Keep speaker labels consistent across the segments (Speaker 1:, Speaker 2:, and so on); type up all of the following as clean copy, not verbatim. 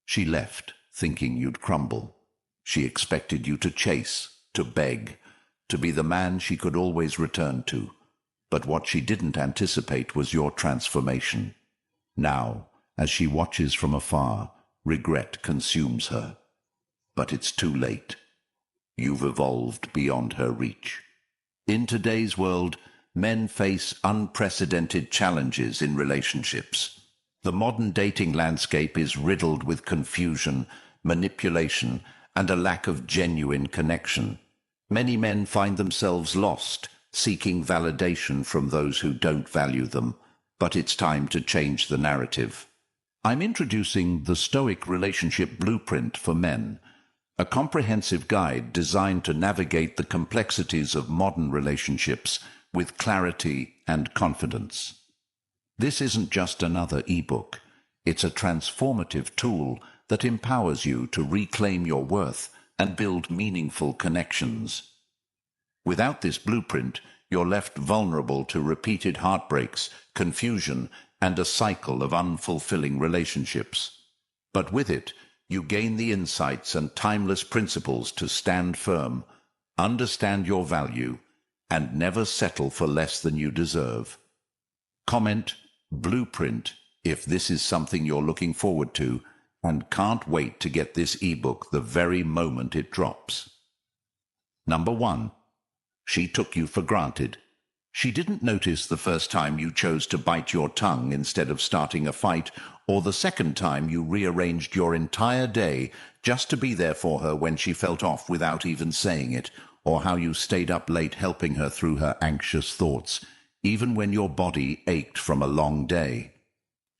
Speaker 1: She left, thinking you'd crumble. She expected you to chase, to beg, to be the man she could always return to. But what she didn't anticipate was your transformation. Now, as she watches from afar, regret consumes her. But it's too late. You've evolved beyond her reach. In today's world, men face unprecedented challenges in relationships. The modern dating landscape is riddled with confusion, manipulation, and a lack of genuine connection. Many men find themselves lost, seeking validation from those who don't value them. But it's time to change the narrative. I'm introducing the Stoic Relationship Blueprint for Men, a comprehensive guide designed to navigate the complexities of modern relationships with clarity and confidence. This isn't just another ebook. It's a transformative tool that empowers you to reclaim your worth and build meaningful connections. Without this blueprint, you're left vulnerable to repeated heartbreaks, confusion, and a cycle of unfulfilling relationships. But with it, you gain the insights and timeless principles to stand firm, understand your value, and never settle for less than you deserve. Comment Blueprint if this is something you're looking forward to and can't wait to get this ebook the very moment it drops. Number 1. She took you for granted. She didn't notice the first time you chose to bite your tongue instead of starting a fight, or the second time you rearranged your entire day just to be there for her when she felt off without even saying it, or how you stayed up late helping her through her anxious thoughts, even when your body ached from a long day.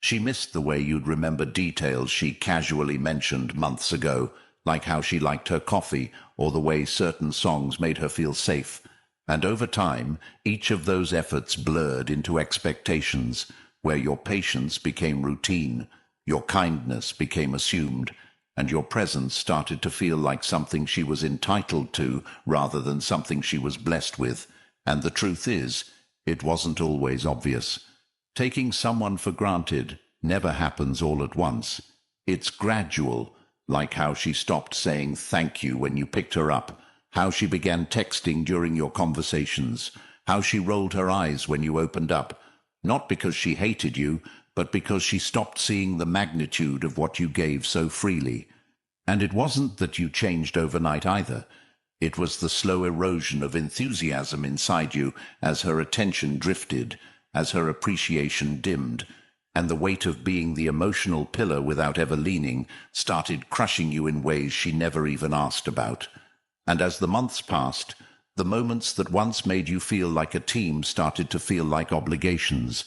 Speaker 1: She missed the way you'd remember details she casually mentioned months ago, like how she liked her coffee, or the way certain songs made her feel safe. And over time, each of those efforts blurred into expectations, where your patience became routine, your kindness became assumed, and your presence started to feel like something she was entitled to rather than something she was blessed with. And the truth is, it wasn't always obvious. Taking someone for granted never happens all at once. It's gradual, like how she stopped saying thank you when you picked her up, how she began texting during your conversations, how she rolled her eyes when you opened up, not because she hated you, but because she stopped seeing the magnitude of what you gave so freely. And it wasn't that you changed overnight either. It was the slow erosion of enthusiasm inside you as her attention drifted, as her appreciation dimmed, and the weight of being the emotional pillar without ever leaning started crushing you in ways she never even asked about. And as the months passed, the moments that once made you feel like a team started to feel like obligations.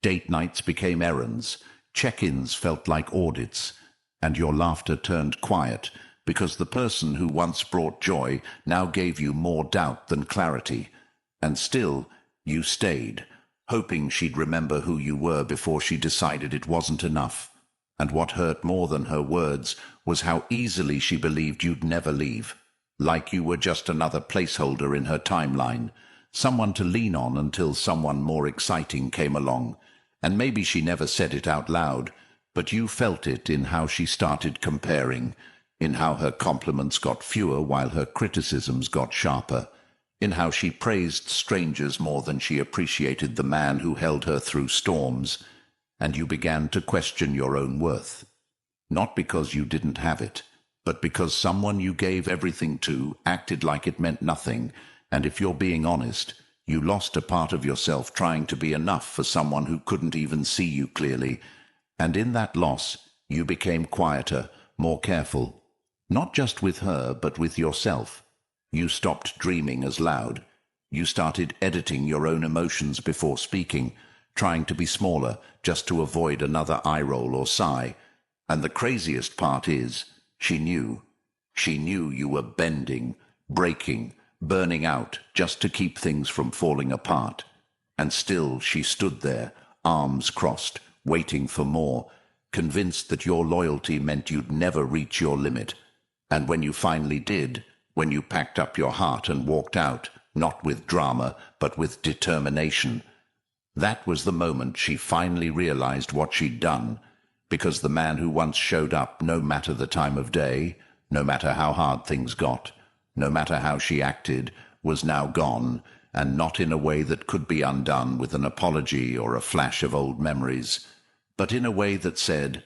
Speaker 1: Date nights became errands, check-ins felt like audits, and your laughter turned quiet because the person who once brought joy now gave you more doubt than clarity. And still, you stayed, hoping she'd remember who you were before she decided it wasn't enough. And what hurt more than her words was how easily she believed you'd never leave. Like you were just another placeholder in her timeline, someone to lean on until someone more exciting came along. And maybe she never said it out loud, but you felt it in how she started comparing, in how her compliments got fewer while her criticisms got sharper, in how she praised strangers more than she appreciated the man who held her through storms, and you began to question your own worth. Not because you didn't have it, but because someone you gave everything to acted like it meant nothing, and if you're being honest, you lost a part of yourself trying to be enough for someone who couldn't even see you clearly. And in that loss, you became quieter, more careful, not just with her, but with yourself. You stopped dreaming as loud. You started editing your own emotions before speaking, trying to be smaller, just to avoid another eye roll or sigh. And the craziest part is, she knew. She knew you were bending, breaking, burning out, just to keep things from falling apart. And still she stood there, arms crossed, waiting for more, convinced that your loyalty meant you'd never reach your limit. And when you finally did, when you packed up your heart and walked out, not with drama, but with determination, that was the moment she finally realized what she'd done. because the man who once showed up no matter the time of day, no matter how hard things got, no matter how she acted, was now gone, and not in a way that could be undone with an apology or a flash of old memories, but in a way that said,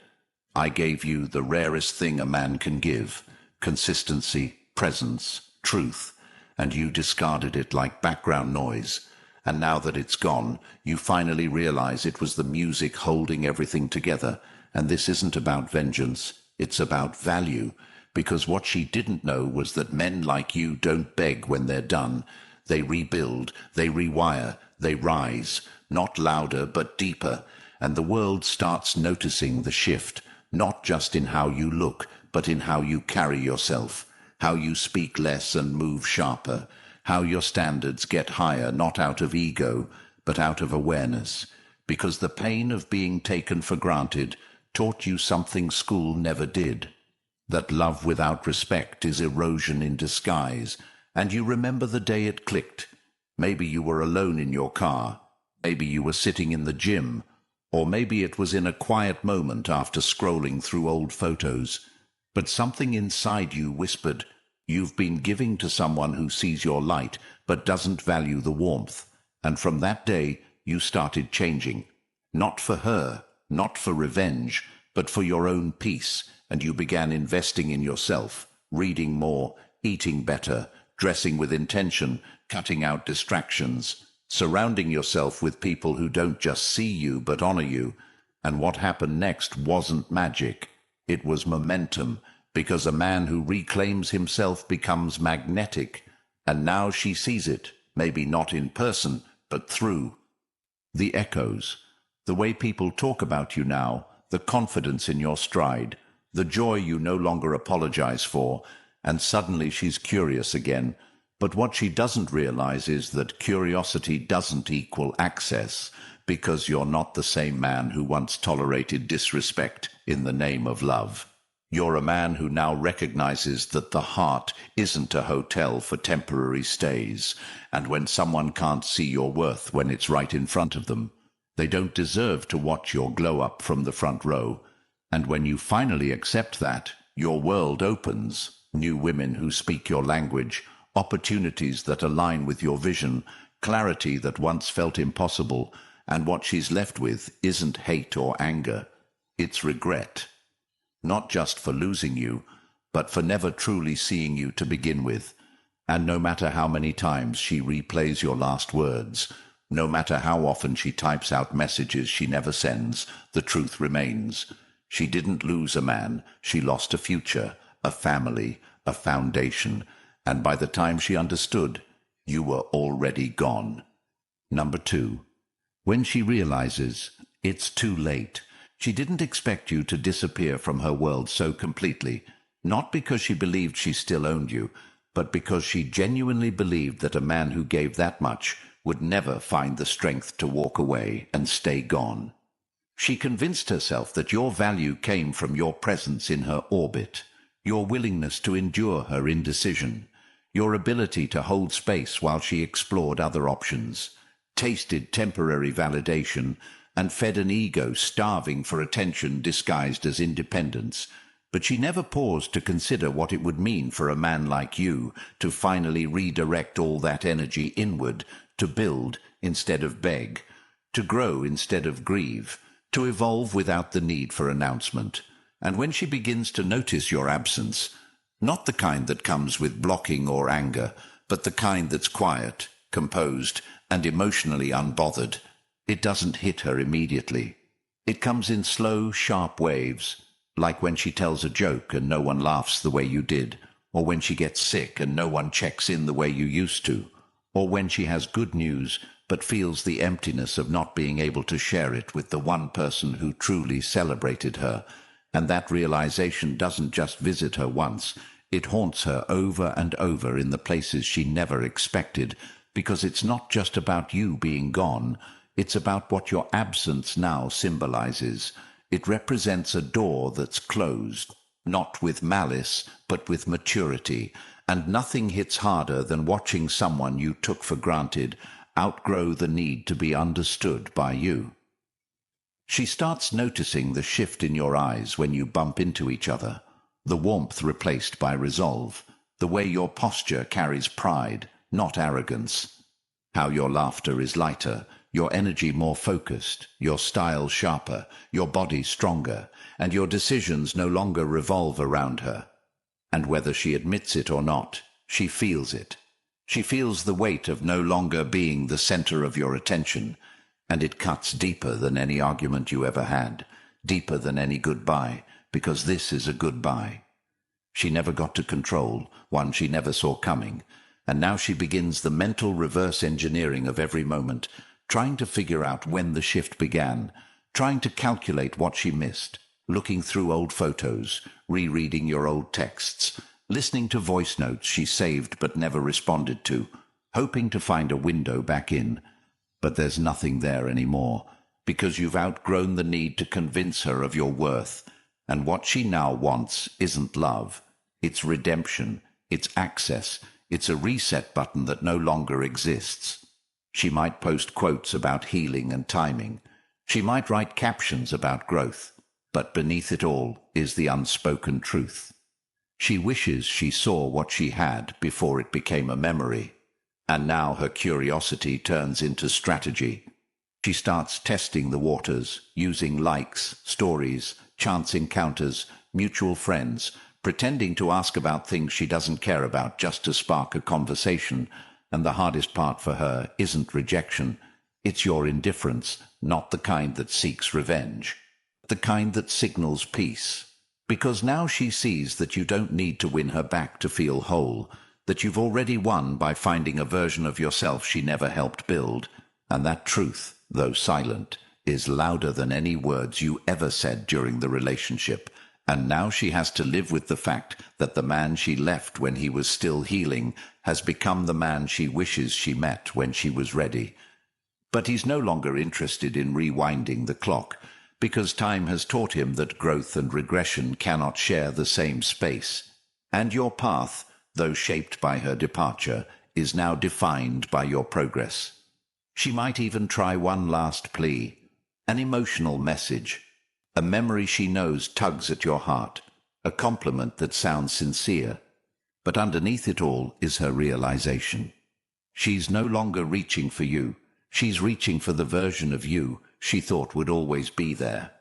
Speaker 1: I gave you the rarest thing a man can give, consistency, presence, truth, and you discarded it like background noise. And now that it's gone, you finally realize it was the music holding everything together. And this isn't about vengeance, it's about value. Because what she didn't know was that men like you don't beg when they're done. They rebuild, they rewire, they rise, not louder but deeper. And the world starts noticing the shift, not just in how you look, but in how you carry yourself, how you speak less and move sharper, how your standards get higher, not out of ego, but out of awareness. Because the pain of being taken for granted taught you something school never did, that love without respect is erosion in disguise, and you remember the day it clicked. Maybe you were alone in your car, maybe you were sitting in the gym, or maybe it was in a quiet moment after scrolling through old photos. But something inside you whispered, you've been giving to someone who sees your light but doesn't value the warmth. And from that day, you started changing. Not for her, not for revenge, but for your own peace. And you began investing in yourself, reading more, eating better, dressing with intention, cutting out distractions, surrounding yourself with people who don't just see you but honor you. And what happened next wasn't magic. It was momentum, because a man who reclaims himself becomes magnetic. And now she sees it, maybe not in person, but through the echoes, the way people talk about you now, the confidence in your stride, the joy you no longer apologize for. And suddenly she's curious again. But what she doesn't realize is that curiosity doesn't equal access, because you're not the same man who once tolerated disrespect in the name of love. You're a man who now recognizes that the heart isn't a hotel for temporary stays, and when someone can't see your worth when it's right in front of them, they don't deserve to watch your glow up from the front row. And when you finally accept that, your world opens. New women who speak your language, opportunities that align with your vision, clarity that once felt impossible, and what she's left with isn't hate or anger, it's regret. Not just for losing you, but for never truly seeing you to begin with. And no matter how many times she replays your last words, no matter how often she types out messages she never sends, the truth remains. She didn't lose a man, she lost a future, a family, a foundation, and by the time she understood, you were already gone. Number 2. When she realizes it's too late. She didn't expect you to disappear from her world so completely, not because she believed she still owned you, but because she genuinely believed that a man who gave that much would never find the strength to walk away and stay gone. She convinced herself that your value came from your presence in her orbit, your willingness to endure her indecision, your ability to hold space while she explored other options, tasted temporary validation, and fed an ego starving for attention disguised as independence. But she never paused to consider what it would mean for a man like you to finally redirect all that energy inward, to build instead of beg, to grow instead of grieve, to evolve without the need for announcement. And when she begins to notice your absence, not the kind that comes with blocking or anger, but the kind that's quiet, composed, and emotionally unbothered, it doesn't hit her immediately. It comes in slow, sharp waves, like when she tells a joke and no one laughs the way you did, or when she gets sick and no one checks in the way you used to, or when she has good news but feels the emptiness of not being able to share it with the one person who truly celebrated her. And that realization doesn't just visit her once, it haunts her over and over in the places she never expected, because it's not just about you being gone, it's about what your absence now symbolizes. It represents a door that's closed, not with malice, but with maturity, and nothing hits harder than watching someone you took for granted outgrow the need to be understood by you. She starts noticing the shift in your eyes when you bump into each other, the warmth replaced by resolve, the way your posture carries pride, not arrogance, how your laughter is lighter, your energy more focused, your style sharper, your body stronger, and your decisions no longer revolve around her. And whether she admits it or not, she feels it. She feels the weight of no longer being the center of your attention, and it cuts deeper than any argument you ever had, deeper than any goodbye, because this is a goodbye. She never got to control, one she never saw coming, and now she begins the mental reverse engineering of every moment, trying to figure out when the shift began, trying to calculate what she missed, looking through old photos, rereading your old texts, listening to voice notes she saved but never responded to, hoping to find a window back in. But there's nothing there anymore, because you've outgrown the need to convince her of your worth, and what she now wants isn't love. It's redemption, it's access, it's a reset button that no longer exists. She might post quotes about healing and timing. She might write captions about growth, but beneath it all is the unspoken truth. She wishes she saw what she had before it became a memory, and now her curiosity turns into strategy. She starts testing the waters, using likes, stories, chance encounters, mutual friends, pretending to ask about things she doesn't care about just to spark a conversation. And the hardest part for her isn't rejection. It's your indifference, not the kind that seeks revenge. The kind that signals peace. Because now she sees that you don't need to win her back to feel whole, that you've already won by finding a version of yourself she never helped build. And that truth, though silent, is louder than any words you ever said during the relationship. And now she has to live with the fact that the man she left when he was still healing has become the man she wishes she met when she was ready. But he's no longer interested in rewinding the clock, because time has taught him that growth and regression cannot share the same space. And your path, though shaped by her departure, is now defined by your progress. She might even try one last plea, an emotional message, a memory she knows tugs at your heart, a compliment that sounds sincere. But underneath it all is her realization. She's no longer reaching for you. She's reaching for the version of you she thought would always be there.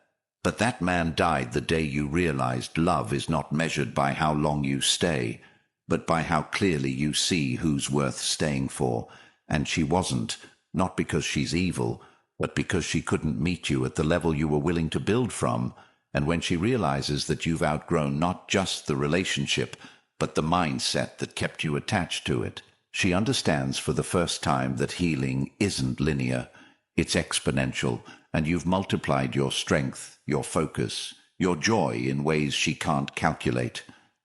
Speaker 1: But that man died the day you realized love is not measured by how long you stay, but by how clearly you see who's worth staying for. And she wasn't, not because she's evil, but because she couldn't meet you at the level you were willing to build from. And when she realizes that you've outgrown not just the relationship, but the mindset that kept you attached to it, she understands for the first time that healing isn't linear, it's exponential, and you've multiplied your strength, your focus, your joy in ways she can't calculate.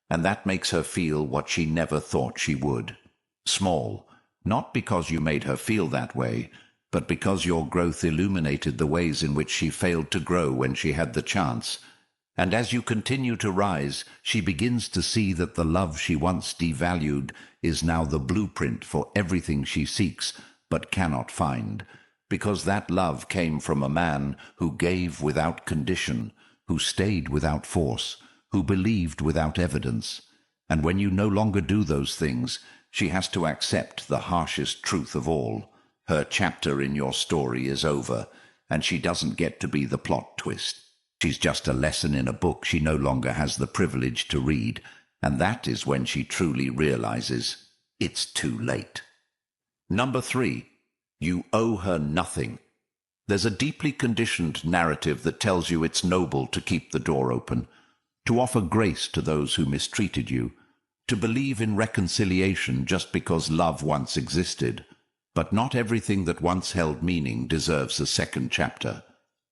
Speaker 1: And that makes her feel what she never thought she would. Small, not because you made her feel that way, but because your growth illuminated the ways in which she failed to grow when she had the chance. And as you continue to rise, she begins to see that the love she once devalued is now the blueprint for everything she seeks but cannot find, because that love came from a man who gave without condition, who stayed without force, who believed without evidence. And when you no longer do those things, she has to accept the harshest truth of all. Her chapter in your story is over, and she doesn't get to be the plot twist. She's just a lesson in a book she no longer has the privilege to read, and that is when she truly realizes it's too late. Number 3, you owe her nothing. There's a deeply conditioned narrative that tells you it's noble to keep the door open, to offer grace to those who mistreated you, to believe in reconciliation just because love once existed. But not everything that once held meaning deserves a second chapter.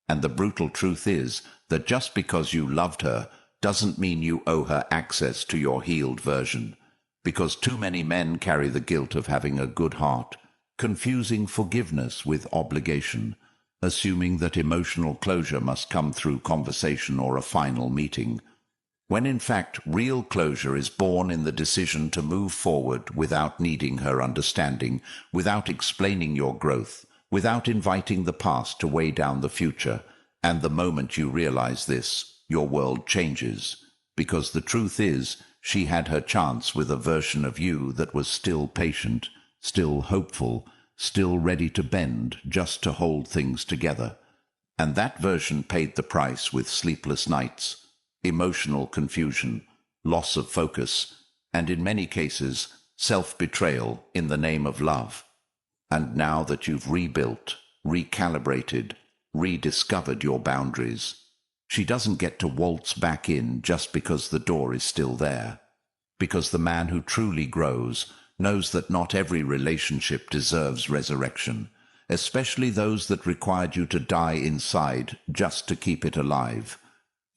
Speaker 1: And the brutal truth is that just because you loved her doesn't mean you owe her access to your healed version. Because too many men carry the guilt of having a good heart, confusing forgiveness with obligation, assuming that emotional closure must come through conversation or a final meeting, when in fact real closure is born in the decision to move forward without needing her understanding, without explaining your growth, without inviting the past to weigh down the future, And the moment you realize this, your world changes, because the truth is, she had her chance with a version of you that was still patient, still hopeful, still ready to bend just to hold things together. And that version paid the price with sleepless nights, emotional confusion, loss of focus, and in many cases, self-betrayal in the name of love. And now that you've rebuilt, recalibrated, rediscovered your boundaries, she doesn't get to waltz back in just because the door is still there. Because the man who truly grows knows that not every relationship deserves resurrection, especially those that required you to die inside just to keep it alive.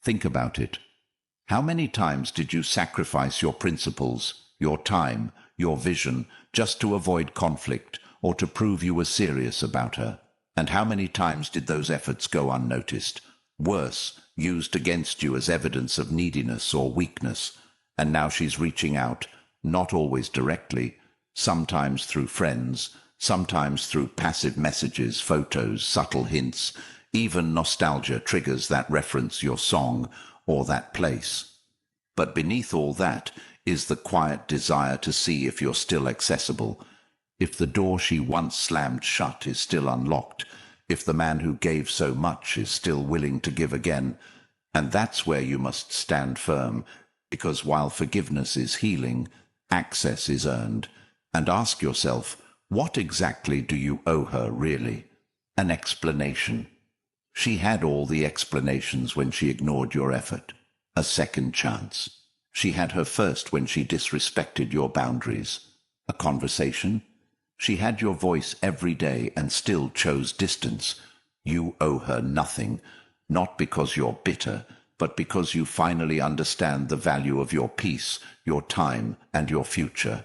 Speaker 1: Think about it. How many times did you sacrifice your principles, your time, your vision, just to avoid conflict or to prove you were serious about her? And how many times did those efforts go unnoticed? Worse, used against you as evidence of neediness or weakness. And now she's reaching out, not always directly, sometimes through friends, sometimes through passive messages, photos, subtle hints. Even nostalgia triggers that reference, your song or that place. But beneath all that is the quiet desire to see if you're still accessible, if the door she once slammed shut is still unlocked, if the man who gave so much is still willing to give again. And that's where you must stand firm, because while forgiveness is healing, access is earned. And ask yourself, what exactly do you owe her, really? An explanation. She had all the explanations when she ignored your effort. A second chance. She had her first when she disrespected your boundaries. A conversation. She had your voice every day and still chose distance. You owe her nothing, not because you're bitter, but because you finally understand the value of your peace, your time, and your future.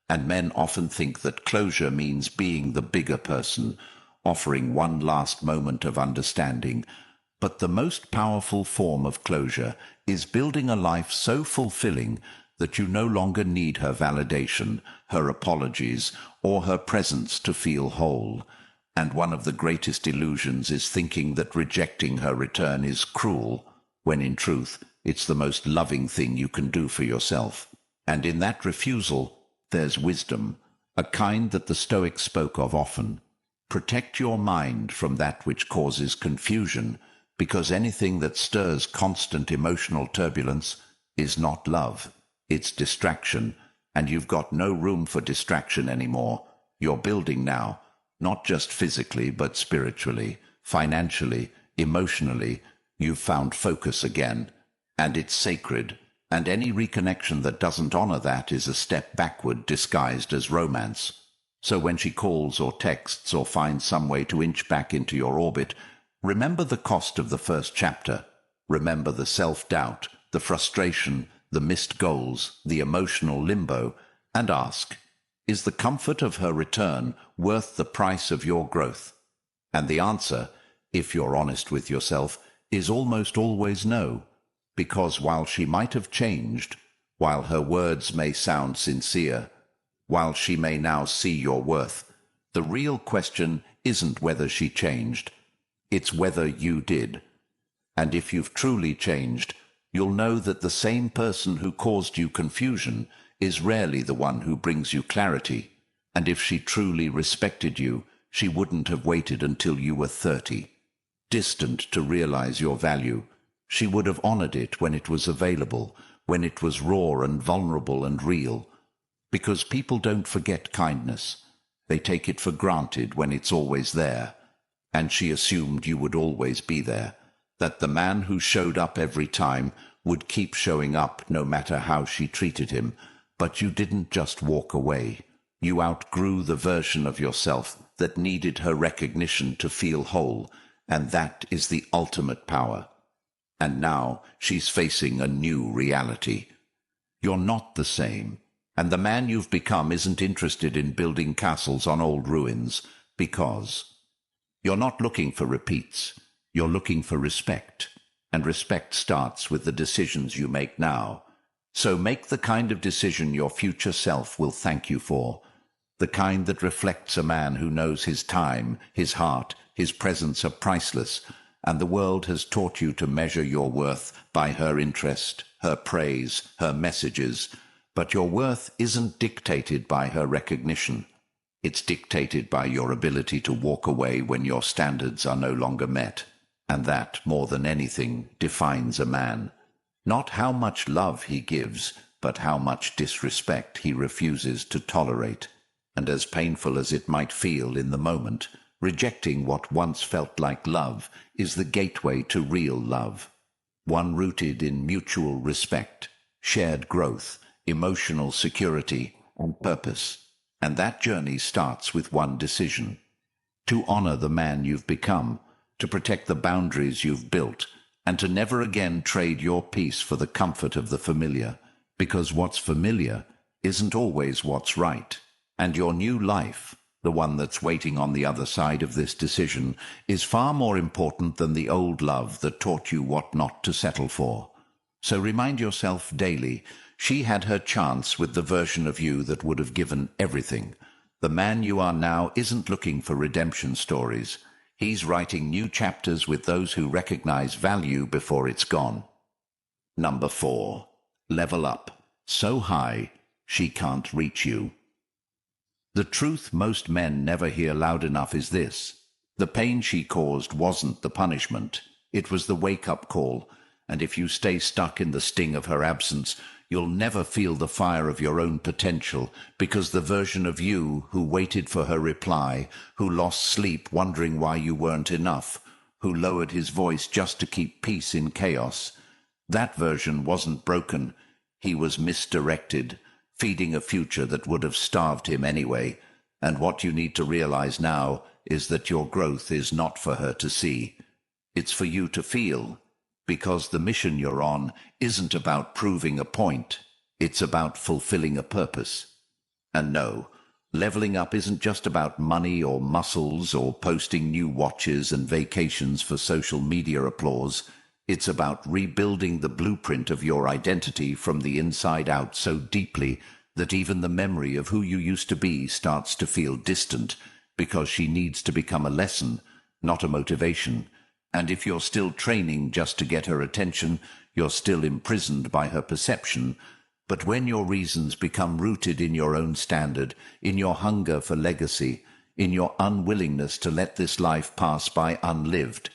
Speaker 1: And men often think that closure means being the bigger person, offering one last moment of understanding. But the most powerful form of closure is building a life so fulfilling that you no longer need her validation, her apologies, or her presence to feel whole. And one of the greatest illusions is thinking that rejecting her return is cruel, when in truth it's the most loving thing you can do for yourself. And in that refusal, there's wisdom, a kind that the Stoics spoke of often. Protect your mind from that which causes confusion, because anything that stirs constant emotional turbulence is not love. It's distraction, and you've got no room for distraction anymore. You're building now, not just physically, but spiritually, financially, emotionally. You've found focus again, and it's sacred, and any reconnection that doesn't honor that is a step backward disguised as romance. So when she calls or texts or finds some way to inch back into your orbit, remember the cost of the first chapter. Remember the self-doubt, the frustration, the missed goals, the emotional limbo, and ask, is the comfort of her return worth the price of your growth? And the answer, if you're honest with yourself, is almost always no, because while she might have changed, while her words may sound sincere, while she may now see your worth, the real question isn't whether she changed, it's whether you did. And if you've truly changed, you'll know that the same person who caused you confusion is rarely the one who brings you clarity. And if she truly respected you, she wouldn't have waited until you were 30, distant to realize your value. She would have honored it when it was available, when it was raw and vulnerable and real. Because people don't forget kindness. They take it for granted when it's always there. And she assumed you would always be there, that the man who showed up every time would keep showing up no matter how she treated him. But you didn't just walk away. You outgrew the version of yourself that needed her recognition to feel whole, and that is the ultimate power. And now she's facing a new reality. You're not the same, and the man you've become isn't interested in building castles on old ruins, because you're not looking for repeats. You're looking for respect, and respect starts with the decisions you make now. So make the kind of decision your future self will thank you for, the kind that reflects a man who knows his time, his heart, his presence are priceless, and the world has taught you to measure your worth by her interest, her praise, her messages, but your worth isn't dictated by her recognition. It's dictated by your ability to walk away when your standards are no longer met, and that, more than anything, defines a man. Not how much love he gives, but how much disrespect he refuses to tolerate. And as painful as it might feel in the moment, rejecting what once felt like love is the gateway to real love, one rooted in mutual respect, shared growth, emotional security, and purpose. And that journey starts with one decision: to honor the man you've become, to protect the boundaries you've built, and to never again trade your peace for the comfort of the familiar, because what's familiar isn't always what's right. And your new life, the one that's waiting on the other side of this decision, is far more important than the old love that taught you what not to settle for. So remind yourself daily, she had her chance with the version of you that would have given everything. The man you are now isn't looking for redemption stories. He's writing new chapters with those who recognize value before it's gone. Number 4. Level up. So high, she can't reach you. The truth most men never hear loud enough is this: the pain she caused wasn't the punishment, it was the wake-up call, and if you stay stuck in the sting of her absence, you'll never feel the fire of your own potential, because the version of you who waited for her reply, who lost sleep wondering why you weren't enough, who lowered his voice just to keep peace in chaos, that version wasn't broken, he was misdirected, feeding a future that would have starved him anyway. And what you need to realize now is that your growth is not for her to see. It's for you to feel, because the mission you're on isn't about proving a point. It's about fulfilling a purpose. And no, leveling up isn't just about money or muscles or posting new watches and vacations for social media applause. It's about rebuilding the blueprint of your identity from the inside out so deeply that even the memory of who you used to be starts to feel distant, because she needs to become a lesson, not a motivation. And if you're still training just to get her attention, you're still imprisoned by her perception. But when your reasons become rooted in your own standard, in your hunger for legacy, in your unwillingness to let this life pass by unlived,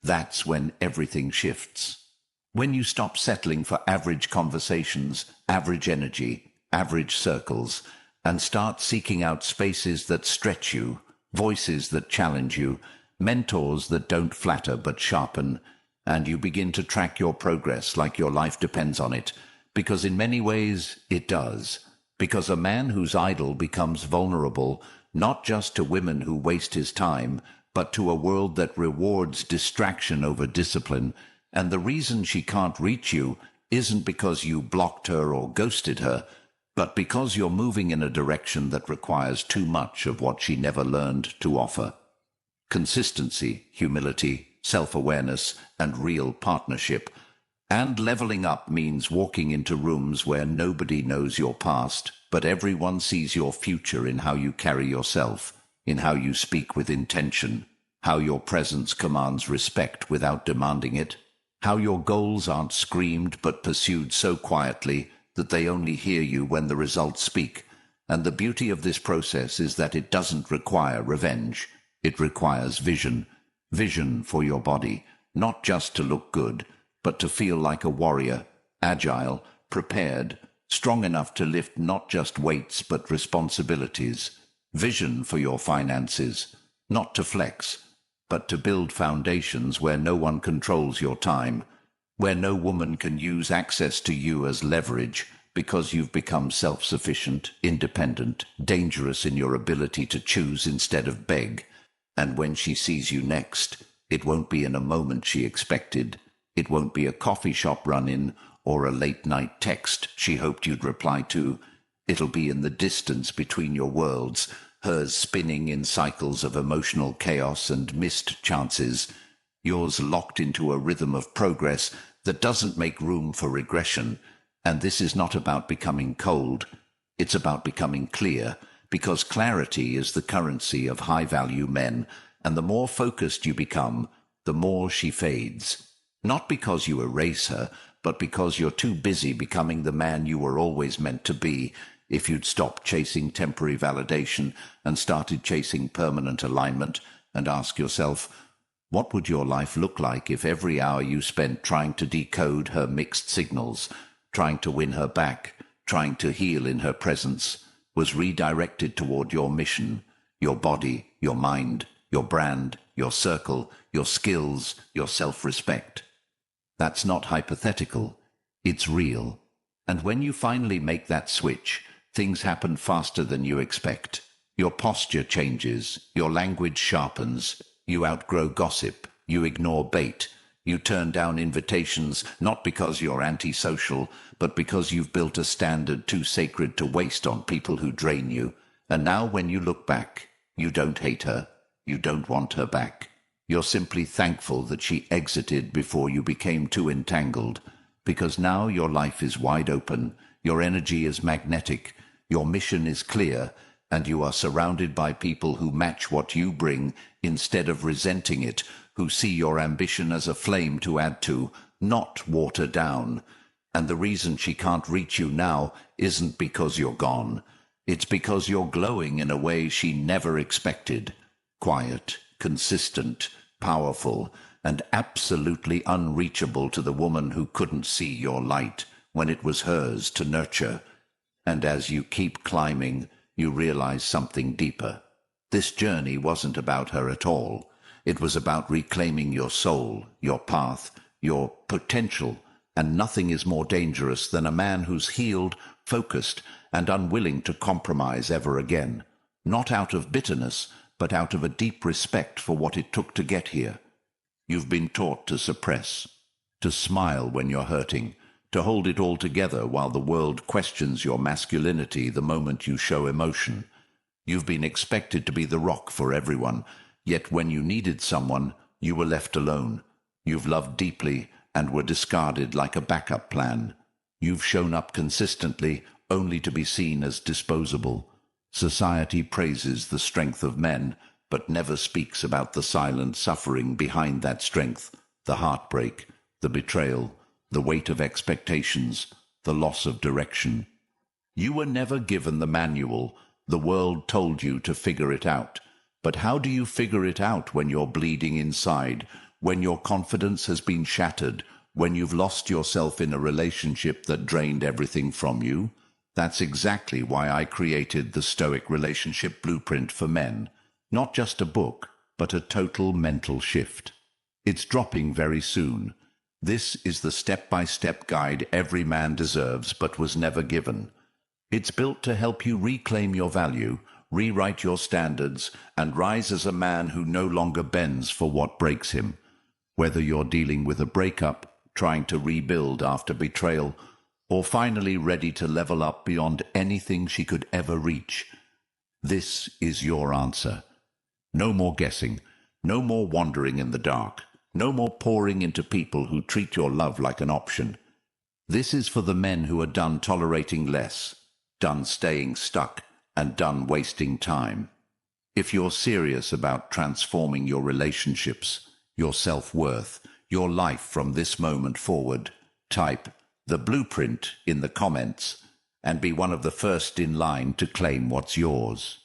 Speaker 1: that's when everything shifts. When you stop settling for average conversations, average energy, average circles, and start seeking out spaces that stretch you, voices that challenge you, mentors that don't flatter but sharpen, and you begin to track your progress like your life depends on it, because in many ways it does. Because a man who's idle becomes vulnerable, not just to women who waste his time, but to a world that rewards distraction over discipline. And the reason she can't reach you isn't because you blocked her or ghosted her, but because you're moving in a direction that requires too much of what she never learned to offer. Consistency, humility, self-awareness, and real partnership. And leveling up means walking into rooms where nobody knows your past, but everyone sees your future in how you carry yourself, in how you speak with intention, how your presence commands respect without demanding it, how your goals aren't screamed but pursued so quietly that they only hear you when the results speak. And the beauty of this process is that it doesn't require revenge. It requires vision. Vision for your body, not just to look good, but to feel like a warrior, agile, prepared, strong enough to lift not just weights but responsibilities. Vision for your finances, not to flex, but to build foundations where no one controls your time, where no woman can use access to you as leverage because you've become self-sufficient, independent, dangerous in your ability to choose instead of beg. And when she sees you next, it won't be in a moment she expected. It won't be a coffee shop run-in or a late-night text she hoped you'd reply to. It'll be in the distance between your worlds, hers spinning in cycles of emotional chaos and missed chances, yours locked into a rhythm of progress that doesn't make room for regression. And this is not about becoming cold. It's about becoming clear, because clarity is the currency of high-value men, and the more focused you become, the more she fades. Not because you erase her, but because you're too busy becoming the man you were always meant to be. If you'd stopped chasing temporary validation and started chasing permanent alignment, and ask yourself, what would your life look like if every hour you spent trying to decode her mixed signals, trying to win her back, trying to heal in her presence, was redirected toward your mission, your body, your mind, your brand, your circle, your skills, your self-respect? That's not hypothetical. It's real. And when you finally make that switch, things happen faster than you expect. Your posture changes, your language sharpens, you outgrow gossip, you ignore bait, you turn down invitations not because you're antisocial, but because you've built a standard too sacred to waste on people who drain you. And now when you look back, you don't hate her, you don't want her back. You're simply thankful that she exited before you became too entangled, because now your life is wide open, your energy is magnetic, your mission is clear, and you are surrounded by people who match what you bring instead of resenting it, who see your ambition as a flame to add to, not water down. And the reason she can't reach you now isn't because you're gone. It's because you're glowing in a way she never expected. Quiet, consistent, powerful, and absolutely unreachable to the woman who couldn't see your light when it was hers to nurture. And as you keep climbing, you realize something deeper. This journey wasn't about her at all. It was about reclaiming your soul, your path, your potential, and nothing is more dangerous than a man who's healed, focused, and unwilling to compromise ever again. Not out of bitterness, but out of a deep respect for what it took to get here. You've been taught to suppress, to smile when you're hurting, to hold it all together while the world questions your masculinity the moment you show emotion. You've been expected to be the rock for everyone, yet when you needed someone, you were left alone. You've loved deeply and were discarded like a backup plan. You've shown up consistently only to be seen as disposable. Society praises the strength of men, but never speaks about the silent suffering behind that strength, the heartbreak, the betrayal, the weight of expectations, the loss of direction. You were never given the manual. The world told you to figure it out. But how do you figure it out when you're bleeding inside, when your confidence has been shattered, when you've lost yourself in a relationship that drained everything from you? That's exactly why I created the Stoic Relationship Blueprint for Men. Not just a book, but a total mental shift. It's dropping very soon. This is the step-by-step guide every man deserves but was never given. It's built to help you reclaim your value, rewrite your standards, and rise as a man who no longer bends for what breaks him. Whether you're dealing with a breakup, trying to rebuild after betrayal, or finally ready to level up beyond anything she could ever reach, this is your answer. No more guessing, no more wandering in the dark. No more pouring into people who treat your love like an option. This is for the men who are done tolerating less, done staying stuck, and done wasting time. If you're serious about transforming your relationships, your self-worth, your life from this moment forward, type the blueprint in the comments and be one of the first in line to claim what's yours.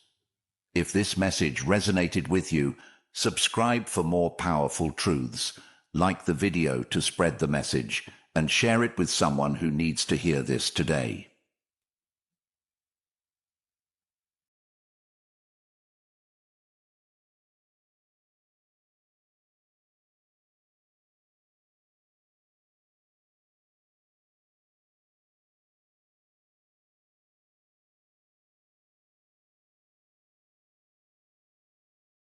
Speaker 1: If this message resonated with you, subscribe for more powerful truths, like the video to spread the message, and share it with someone who needs to hear this today.